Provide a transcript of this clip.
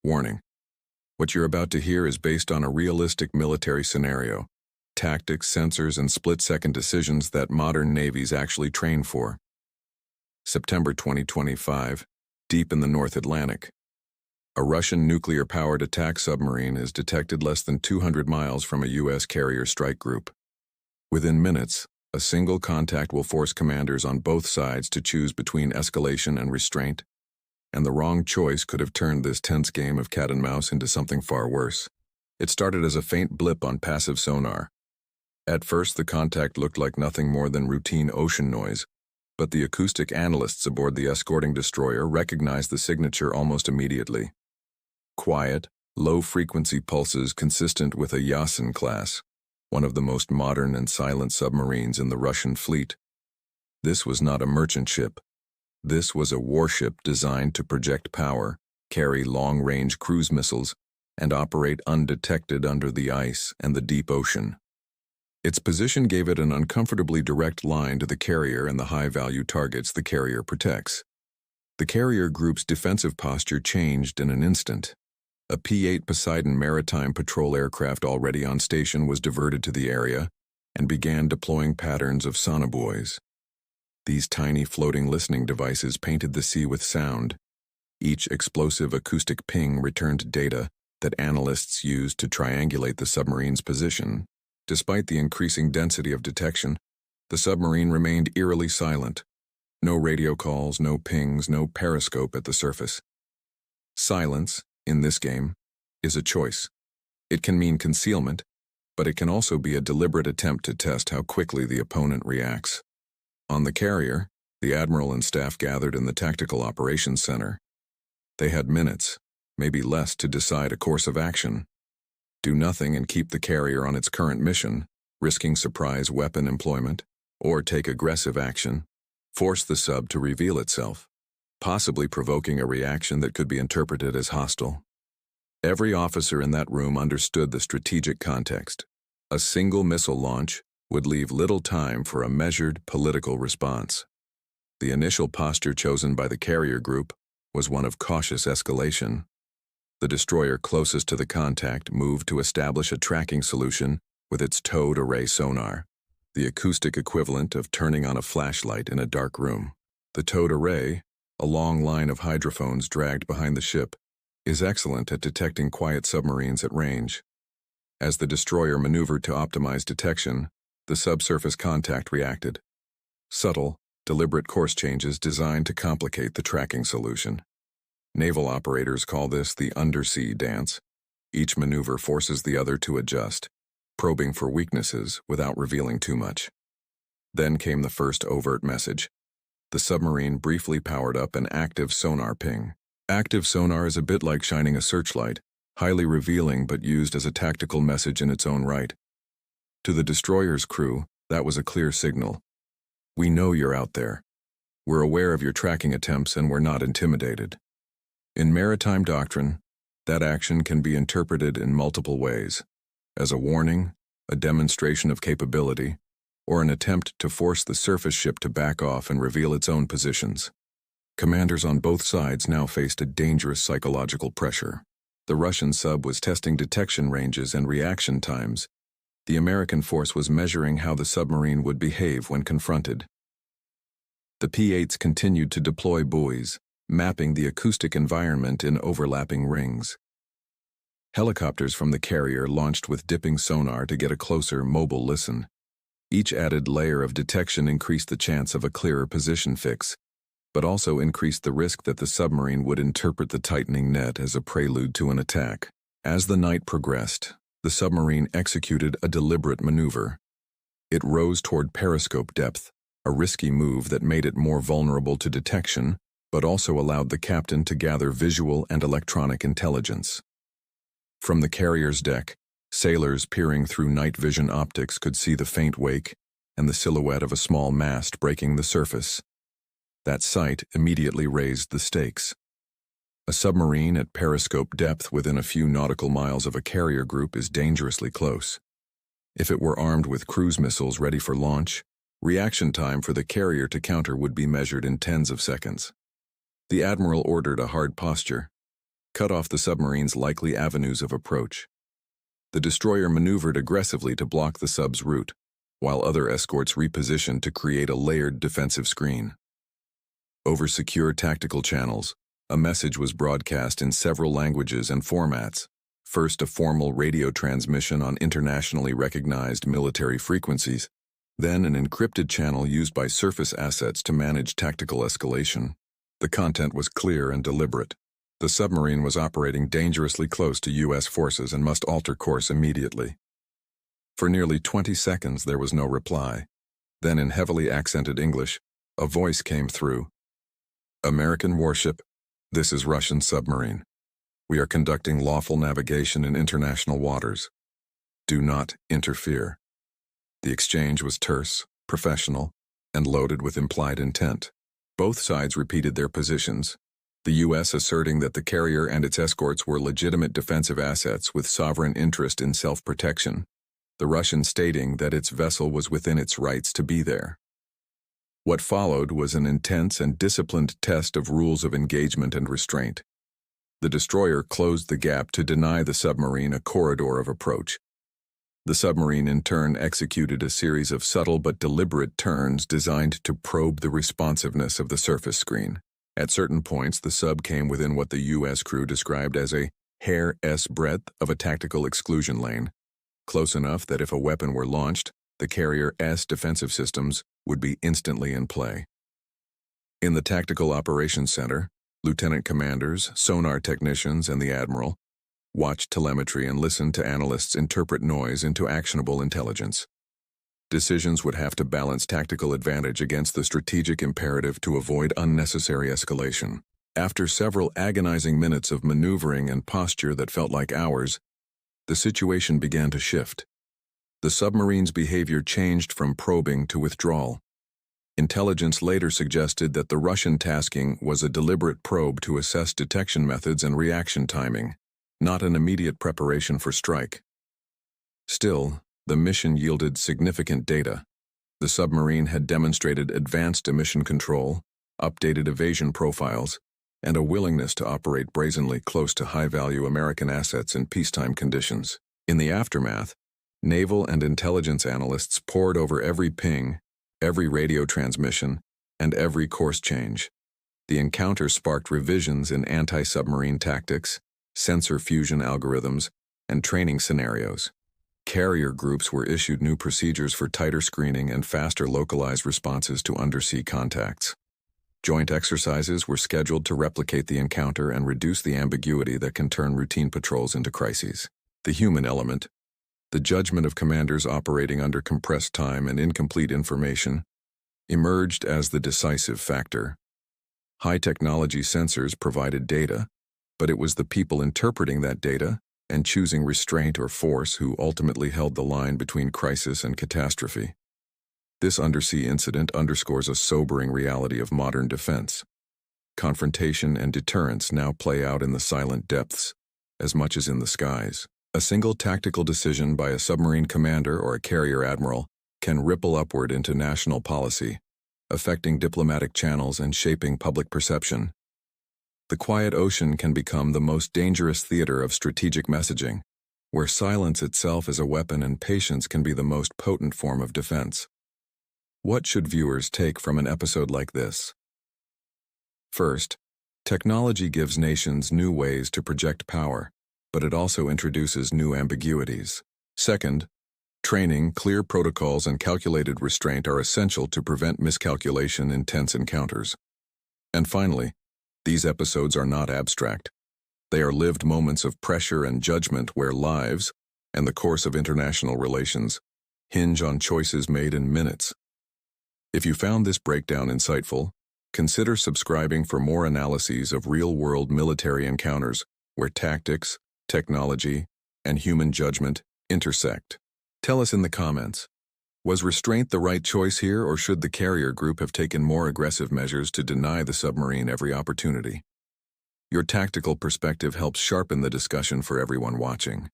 Warning. What you're about to hear is based on a realistic military scenario. Tactics, sensors, and split-second decisions that modern navies actually train for. September 2025, deep in the North Atlantic. A Russian nuclear-powered attack submarine is detected less than 200 miles from a U.S. carrier strike group. Within minutes, a single contact will force commanders on both sides to choose between escalation and restraint, and the wrong choice could have turned this tense game of cat and mouse into something far worse. It started as a faint blip on passive sonar. At first, the contact looked like nothing more than routine ocean noise, but the acoustic analysts aboard the escorting destroyer recognized the signature almost immediately. Quiet, low-frequency pulses consistent with a Yasin class, one of the most modern and silent submarines in the Russian fleet. This was not a merchant ship. This was a warship designed to project power, carry long-range cruise missiles, and operate undetected under the ice and the deep ocean. Its position gave it an uncomfortably direct line to the carrier and the high-value targets the carrier protects. The carrier group's defensive posture changed in an instant. A P-8 Poseidon maritime patrol aircraft already on station was diverted to the area and began deploying patterns of sonobuoys. These tiny floating listening devices painted the sea with sound. Each explosive acoustic ping returned data that analysts used to triangulate the submarine's position. Despite the increasing density of detection, the submarine remained eerily silent. No radio calls, no pings, no periscope at the surface. Silence, in this game, is a choice. It can mean concealment, but it can also be a deliberate attempt to test how quickly the opponent reacts. On the carrier, the admiral and staff gathered in the Tactical Operations Center. They had minutes, maybe less, to decide a course of action. Do nothing and keep the carrier on its current mission, risking surprise weapon employment, or take aggressive action, force the sub to reveal itself, possibly provoking a reaction that could be interpreted as hostile. Every officer in that room understood the strategic context. A single missile launch would leave little time for a measured political response. The initial posture chosen by the carrier group was one of cautious escalation. The destroyer closest to the contact moved to establish a tracking solution with its towed array sonar, the acoustic equivalent of turning on a flashlight in a dark room. The towed array, a long line of hydrophones dragged behind the ship, is excellent at detecting quiet submarines at range. As the destroyer maneuvered to optimize detection, the subsurface contact reacted. Subtle, deliberate course changes designed to complicate the tracking solution. Naval operators call this the undersea dance. Each maneuver forces the other to adjust, probing for weaknesses without revealing too much. Then came the first overt message. The submarine briefly powered up an active sonar ping. Active sonar is a bit like shining a searchlight, highly revealing but used as a tactical message in its own right. To the destroyer's crew, that was a clear signal. We know you're out there. We're aware of your tracking attempts and we're not intimidated. In maritime doctrine, that action can be interpreted in multiple ways, as a warning, a demonstration of capability, or an attempt to force the surface ship to back off and reveal its own positions. Commanders on both sides now faced a dangerous psychological pressure. The Russian sub was testing detection ranges and reaction times. The American force was measuring how the submarine would behave when confronted. The P-8s continued to deploy buoys, mapping the acoustic environment in overlapping rings. Helicopters from the carrier launched with dipping sonar to get a closer, mobile listen. Each added layer of detection increased the chance of a clearer position fix, but also increased the risk that the submarine would interpret the tightening net as a prelude to an attack. As the night progressed, the submarine executed a deliberate maneuver. It rose toward periscope depth, a risky move that made it more vulnerable to detection, but also allowed the captain to gather visual and electronic intelligence. From the carrier's deck, sailors peering through night vision optics could see the faint wake and the silhouette of a small mast breaking the surface. That sight immediately raised the stakes. A submarine at periscope depth within a few nautical miles of a carrier group is dangerously close. If it were armed with cruise missiles ready for launch, reaction time for the carrier to counter would be measured in tens of seconds. The admiral ordered a hard posture. cut off the submarine's likely avenues of approach. The destroyer maneuvered aggressively to block the sub's route, while other escorts repositioned to create a layered defensive screen. Over secure tactical channels, a message was broadcast in several languages and formats. First, a formal radio transmission on internationally recognized military frequencies, then an encrypted channel used by surface assets to manage tactical escalation. The content was clear and deliberate. The submarine was operating dangerously close to U.S. forces and must alter course immediately. For nearly 20 seconds there was no reply. Then in heavily accented English, a voice came through. "American warship, this is Russian submarine. We are conducting lawful navigation in international waters. Do not interfere." The exchange was terse, professional, and loaded with implied intent. Both sides repeated their positions, the U.S. asserting that the carrier and its escorts were legitimate defensive assets with sovereign interest in self-protection, the Russian stating that its vessel was within its rights to be there. What followed was an intense and disciplined test of rules of engagement and restraint. The destroyer closed the gap to deny the submarine a corridor of approach. The submarine in turn executed a series of subtle but deliberate turns designed to probe the responsiveness of the surface screen. At certain points, the sub came within what the U.S. crew described as a hair's breadth of a tactical exclusion lane, close enough that if a weapon were launched, the carrier's defensive systems would be instantly in play. In the Tactical Operations Center, lieutenant commanders, sonar technicians, and the admiral watched telemetry and listened to analysts interpret noise into actionable intelligence. Decisions would have to balance tactical advantage against the strategic imperative to avoid unnecessary escalation. After several agonizing minutes of maneuvering and posture that felt like hours, the situation began to shift. The submarine's behavior changed from probing to withdrawal. Intelligence later suggested that the Russian tasking was a deliberate probe to assess detection methods and reaction timing, not an immediate preparation for strike. Still, the mission yielded significant data. The submarine had demonstrated advanced emission control, updated evasion profiles, and a willingness to operate brazenly close to high-value American assets in peacetime conditions. In the aftermath, naval and intelligence analysts pored over every ping, every radio transmission, and every course change. The encounter sparked revisions in anti-submarine tactics, sensor fusion algorithms, and training scenarios. Carrier groups were issued new procedures for tighter screening and faster localized responses to undersea contacts. Joint exercises were scheduled to replicate the encounter and reduce the ambiguity that can turn routine patrols into crises. The human element, the judgment of commanders operating under compressed time and incomplete information, emerged as the decisive factor. High-technology sensors provided data, but it was the people interpreting that data and choosing restraint or force who ultimately held the line between crisis and catastrophe. This undersea incident underscores a sobering reality of modern defense. Confrontation and deterrence now play out in the silent depths, as much as in the skies. A single tactical decision by a submarine commander or a carrier admiral can ripple upward into national policy, affecting diplomatic channels and shaping public perception. The quiet ocean can become the most dangerous theater of strategic messaging, where silence itself is a weapon and patience can be the most potent form of defense. What should viewers take from an episode like this? First, technology gives nations new ways to project power, but it also introduces new ambiguities. Second, training, clear protocols, and calculated restraint are essential to prevent miscalculation in tense encounters. And finally, these episodes are not abstract. They are lived moments of pressure and judgment where lives, and the course of international relations, hinge on choices made in minutes. If you found this breakdown insightful, consider subscribing for more analyses of real-world military encounters where tactics, technology, and human judgment intersect. Tell us in the comments, was restraint the right choice here, or should the carrier group have taken more aggressive measures to deny the submarine every opportunity? Your tactical perspective helps sharpen the discussion for everyone watching.